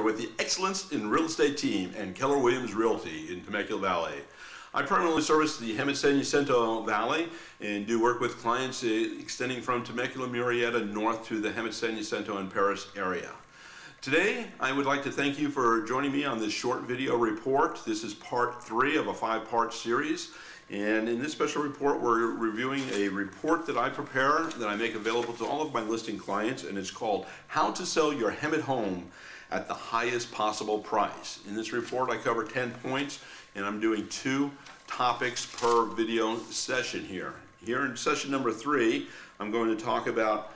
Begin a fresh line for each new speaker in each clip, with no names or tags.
with the Excellence in Real Estate team and Keller Williams Realty in Temecula Valley. I primarily service the Hemet San Jacinto Valley and do work with clients extending from Temecula, Murrieta north to the Hemet San Jacinto and Paris area. Today, I would like to thank you for joining me on this short video report. This is part 3 of a 5-part series. And in this special report, we're reviewing a report that I prepare that I make available to all of my listing clients, and it's called How to Sell Your Hemet Home at the Highest Possible Price. In this report, I cover 10 points, and I'm doing 2 topics per video session here. Here in session number 3, I'm going to talk about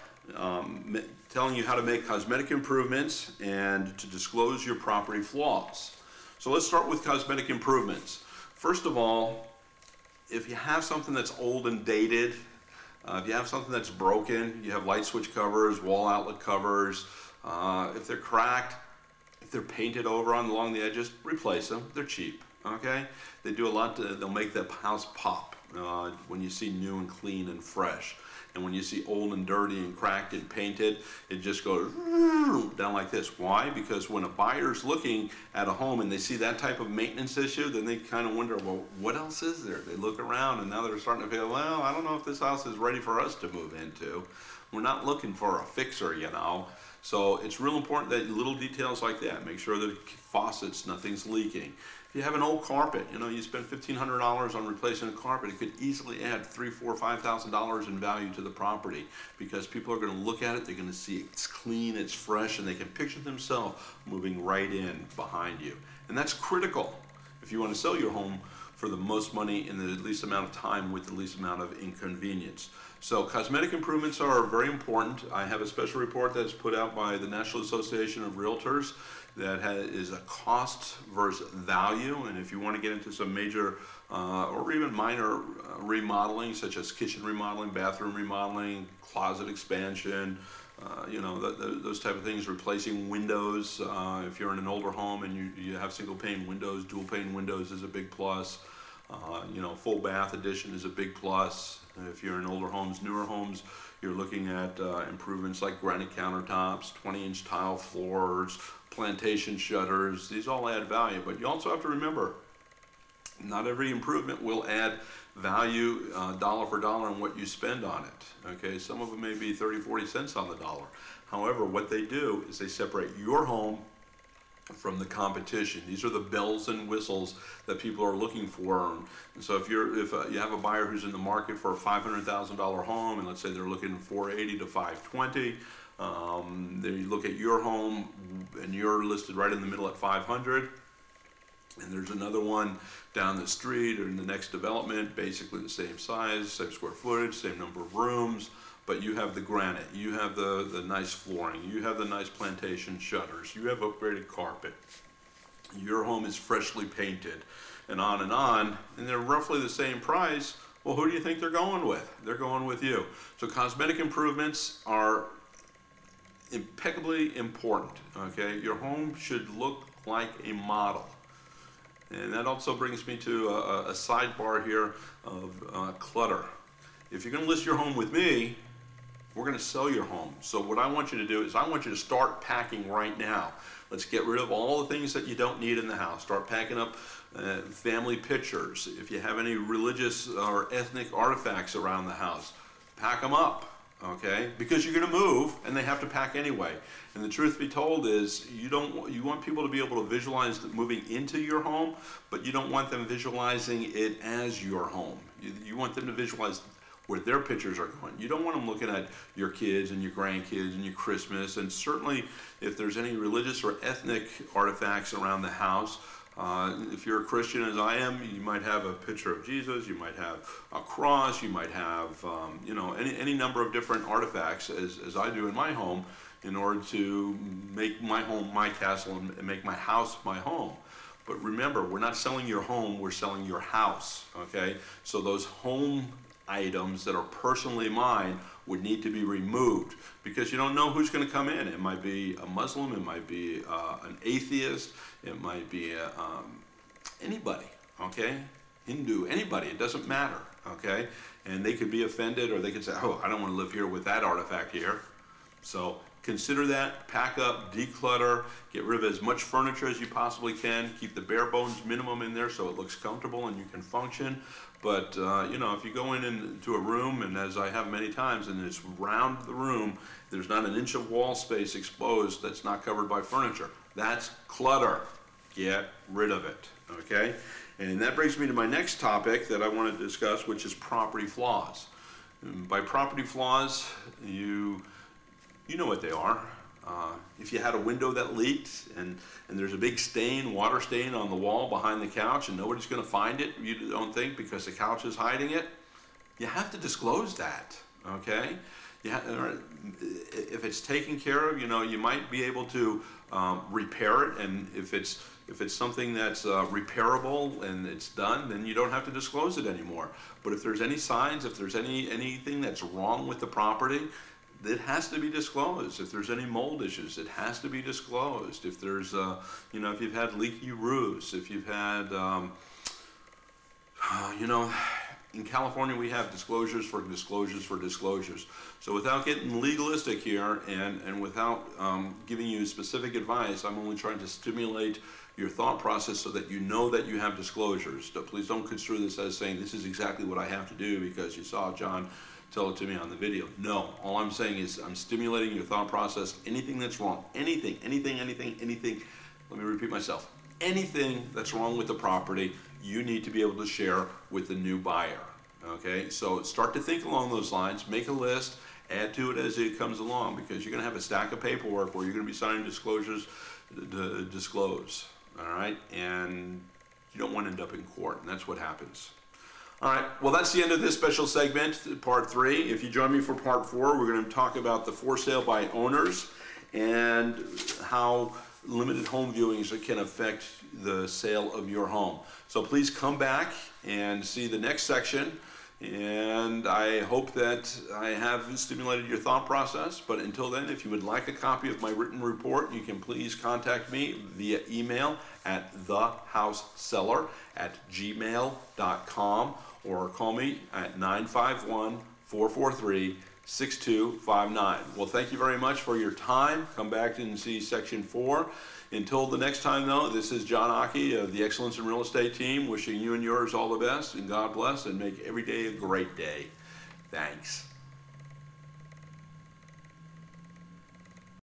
telling you how to make cosmetic improvements and to disclose your property flaws. So let's start with cosmetic improvements. First of all, if you have something that's old and dated, if you have something that's broken, you have light switch covers, wall outlet covers, if they're cracked, if they're painted over along the edges, replace them. They're cheap, okay? They do a lot they'll make the house pop when you see new and clean and fresh. And when you see old and dirty and cracked and painted, it just goes down like this. Why? Because when a buyer's looking at a home and they see that type of maintenance issue, then they kind of wonder, well, what else is there? They look around and now they're starting to feel, well, I don't know if this house is ready for us to move into. We're not looking for a fixer, you know. So it's real important that little details like that, make sure that faucets, nothing's leaking. If you have an old carpet, you know, you spend $1,500 on replacing a carpet, it could easily add $3,000, $4,000, $5,000 in value to the property because people are going to look at it, they're going to see it's clean, it's fresh, and they can picture themselves moving right in behind you. And that's critical if you want to sell your home for the most money in the least amount of time with the least amount of inconvenience. So cosmetic improvements are very important. I have a special report that's put out by the National Association of Realtors that is a cost versus value, and if you want to get into some major or even minor remodeling, such as kitchen remodeling, bathroom remodeling, closet expansion, you know, those type of things, replacing windows. If you're in an older home and you have single pane windows, dual pane windows is a big plus. You know, full bath addition is a big plus. If you're in older homes, newer homes, you're looking at improvements like granite countertops, 20-inch tile floors, plantation shutters. These all add value, but you also have to remember, not every improvement will add value dollar for dollar on what you spend on it. Okay, some of them may be 30, 40 cents on the dollar. However, what they do is they separate your home from the competition. These are the bells and whistles that people are looking for. And so if you have a buyer who's in the market for a $500,000 home, and let's say they're looking $480 to $520, they look at your home and you're listed right in the middle at $500, and there's another one down the street or in the next development, basically the same size, same square footage, same number of rooms, but you have the granite, you have the nice flooring, you have the nice plantation shutters, you have upgraded carpet, your home is freshly painted, and they're roughly the same price. Well, who do you think they're going with? They're going with you. So cosmetic improvements are impeccably important, okay? Your home should look like a model. And that also brings me to a sidebar here of clutter. If you're going to list your home with me, we're going to sell your home. So what I want you to do is I want you to start packing right now. Let's get rid of all the things that you don't need in the house. Start packing up family pictures. If you have any religious or ethnic artifacts around the house, pack them up. Okay, because you're going to move and they have to pack anyway. And the truth be told is you want people to be able to visualize moving into your home, but you don't want them visualizing it as your home. You want them to visualize where their pictures are going. You don't want them looking at your kids and your grandkids and your Christmas, and certainly if there's any religious or ethnic artifacts around the house. If you're a Christian as I am, you might have a picture of Jesus, you might have a cross, you might have you know, any number of different artifacts as I do in my home in order to make my home my castle and make my house my home. But remember, we're not selling your home, we're selling your house, okay? So those home items that are personally mine would need to be removed because you don't know who's going to come in. It might be a Muslim, it might be an atheist, it might be anybody, okay? Hindu, anybody, it doesn't matter, okay? And they could be offended or they could say, oh, I don't want to live here with that artifact here. So consider that, pack up, declutter, get rid of as much furniture as you possibly can, keep the bare bones minimum in there so it looks comfortable and you can function. But you know, if you go into a room, and as I have many times, and it's round the room, there's not an inch of wall space exposed that's not covered by furniture. That's clutter. Get rid of it, okay? And that brings me to my next topic that I want to discuss, which is property flaws. And by property flaws, you know what they are. If you had a window that leaked and there's a big stain, water stain on the wall behind the couch, and nobody's going to find it, you don't think, because the couch is hiding it, you have to disclose that, okay? If it's taken care of, you know, you might be able to repair it, and if it's something that's repairable and it's done, then you don't have to disclose it anymore. But if there's any signs, if there's anything that's wrong with the property, it has to be disclosed. If there's any mold issues, it has to be disclosed. If there's, you know, if you've had leaky roofs, if you've had, you know, in California we have disclosures for disclosures for disclosures. So without getting legalistic here and without giving you specific advice, I'm only trying to stimulate your thought process so that you know that you have disclosures. So please don't construe this as saying this is exactly what I have to do because you saw John tell it to me on the video. No, all I'm saying is I'm stimulating your thought process. Anything that's wrong, anything, let me repeat myself, anything that's wrong with the property, you need to be able to share with the new buyer, okay? So start to think along those lines, make a list, add to it as it comes along, because you're gonna have a stack of paperwork where you're gonna be signing disclosures to disclose, all right? And you don't want to end up in court, and that's what happens. All right, well, that's the end of this special segment, part 3. If you join me for part 4, we're going to talk about the for sale by owners and how limited home viewings can affect the sale of your home. So please come back and see the next section. And I hope that I have stimulated your thought process. But until then, if you would like a copy of my written report, you can please contact me via email at thehouseseller@gmail.com or call me at 951-443-6259. Well, thank you very much for your time. Come back and see section 4. Until the next time, though, this is John Occhi of the Excellence in Real Estate team, wishing you and yours all the best, and God bless, and make every day a great day. Thanks.